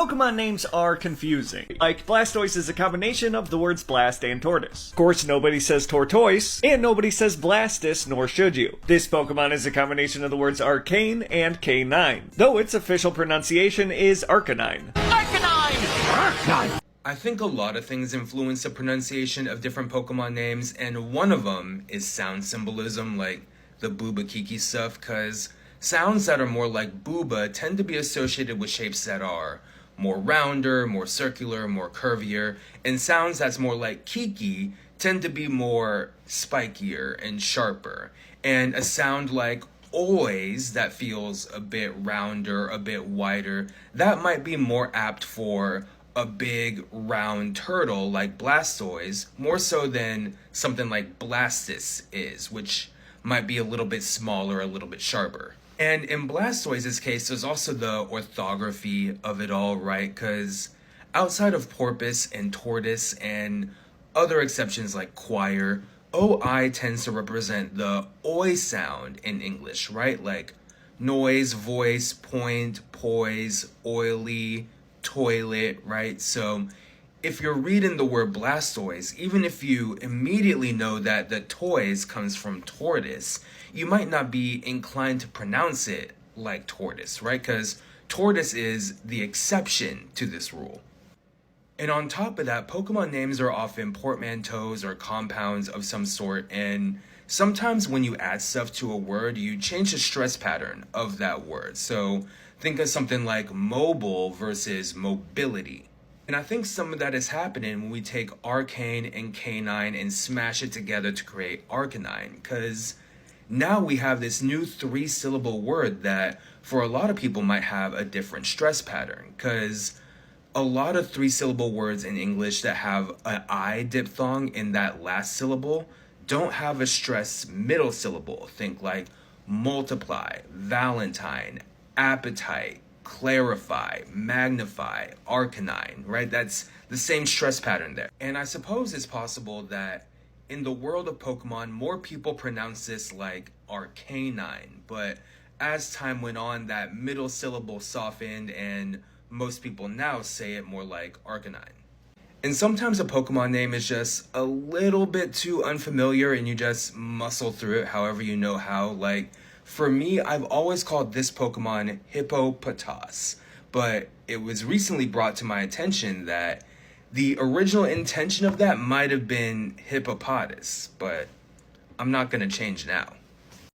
Pokemon names are confusing. Like, Blastoise is a combination of the words blast and tortoise. Of course, nobody says tortoise, and nobody says blastus, nor should you. This Pokemon is a combination of the words arcane and canine, though its official pronunciation is arcanine. Arcanine! I think a lot of things influence the pronunciation of different Pokemon names, and one of them is sound symbolism, like the Booba Kiki stuff, cause sounds that are more like Booba tend to be associated with shapes that are more rounder, more circular, more curvier, and sounds that's more like Kiki tend to be more spikier and sharper. And a sound like ois that feels a bit rounder, a bit wider, that might be more apt for a big round turtle like Blastoise, more so than something like Blastus is, which might be a little bit smaller, a little bit sharper. And in Blastoise's case, there's also the orthography of it all, right? Because outside of porpoise and tortoise and other exceptions like choir, OI tends to represent the oi sound in English, right? Like noise, voice, point, poise, oily, toilet, right? So if you're reading the word Blastoise, even if you immediately know that the toys comes from tortoise, you might not be inclined to pronounce it like tortoise, right? Because tortoise is the exception to this rule. And on top of that, Pokemon names are often portmanteaus or compounds of some sort, and sometimes when you add stuff to a word, you change the stress pattern of that word. So think of something like mobile versus mobility. And I think some of that is happening when we take arcane and canine and smash it together to create arcanine, because now we have this new 3-syllable word that for a lot of people might have a different stress pattern, because a lot of 3-syllable words in English that have an I diphthong in that last syllable don't have a stressed middle syllable. Think like multiply, valentine, appetite, clarify, magnify, arcanine, right? That's the same stress pattern there. And I suppose it's possible that in the world of Pokemon, more people pronounce this like arcanine, but as time went on, that middle syllable softened and most people now say it more like arcanine. And sometimes a Pokemon name is just a little bit too unfamiliar and you just muscle through it however you know how. Like, for me, I've always called this Pokemon Hippopotas, but it was recently brought to my attention that the original intention of that might have been hippopotamus, but I'm not going to change now.